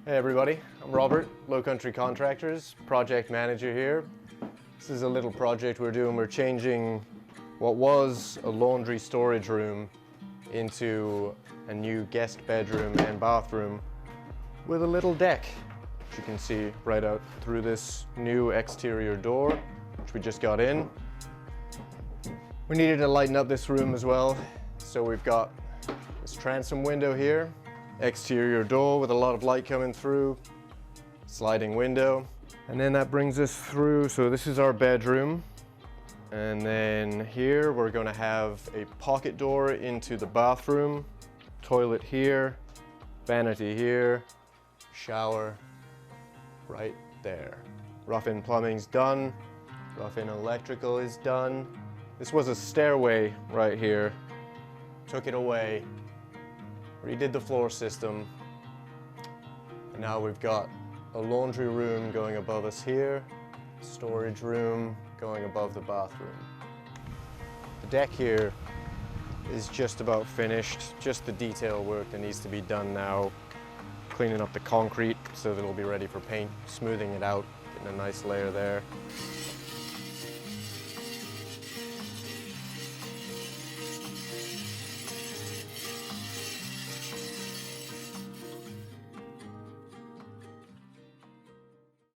Hey everybody, I'm Robert, Lowcountry Contractors, project manager here. This is a little project we're doing. We're changing what was a laundry storage room into a new guest bedroom and bathroom with a little deck, which you can see right out through this new exterior door, which we just got in. We needed to lighten up this room as well, so we've got this transom window here. Exterior door with a lot of light coming through, sliding window. And then that brings us through, so this is our bedroom. And then here we're gonna have a pocket door into the bathroom, toilet here, vanity here, shower right there. Rough-in plumbing's done, rough-in electrical is done. This was a stairway right here, took it away. Redid the floor system, and now we've got a laundry room going above us here, storage room going above the bathroom. The deck here is just about finished, just the detail work that needs to be done now, cleaning up the concrete so that it'll be ready for paint, smoothing it out, getting a nice layer there.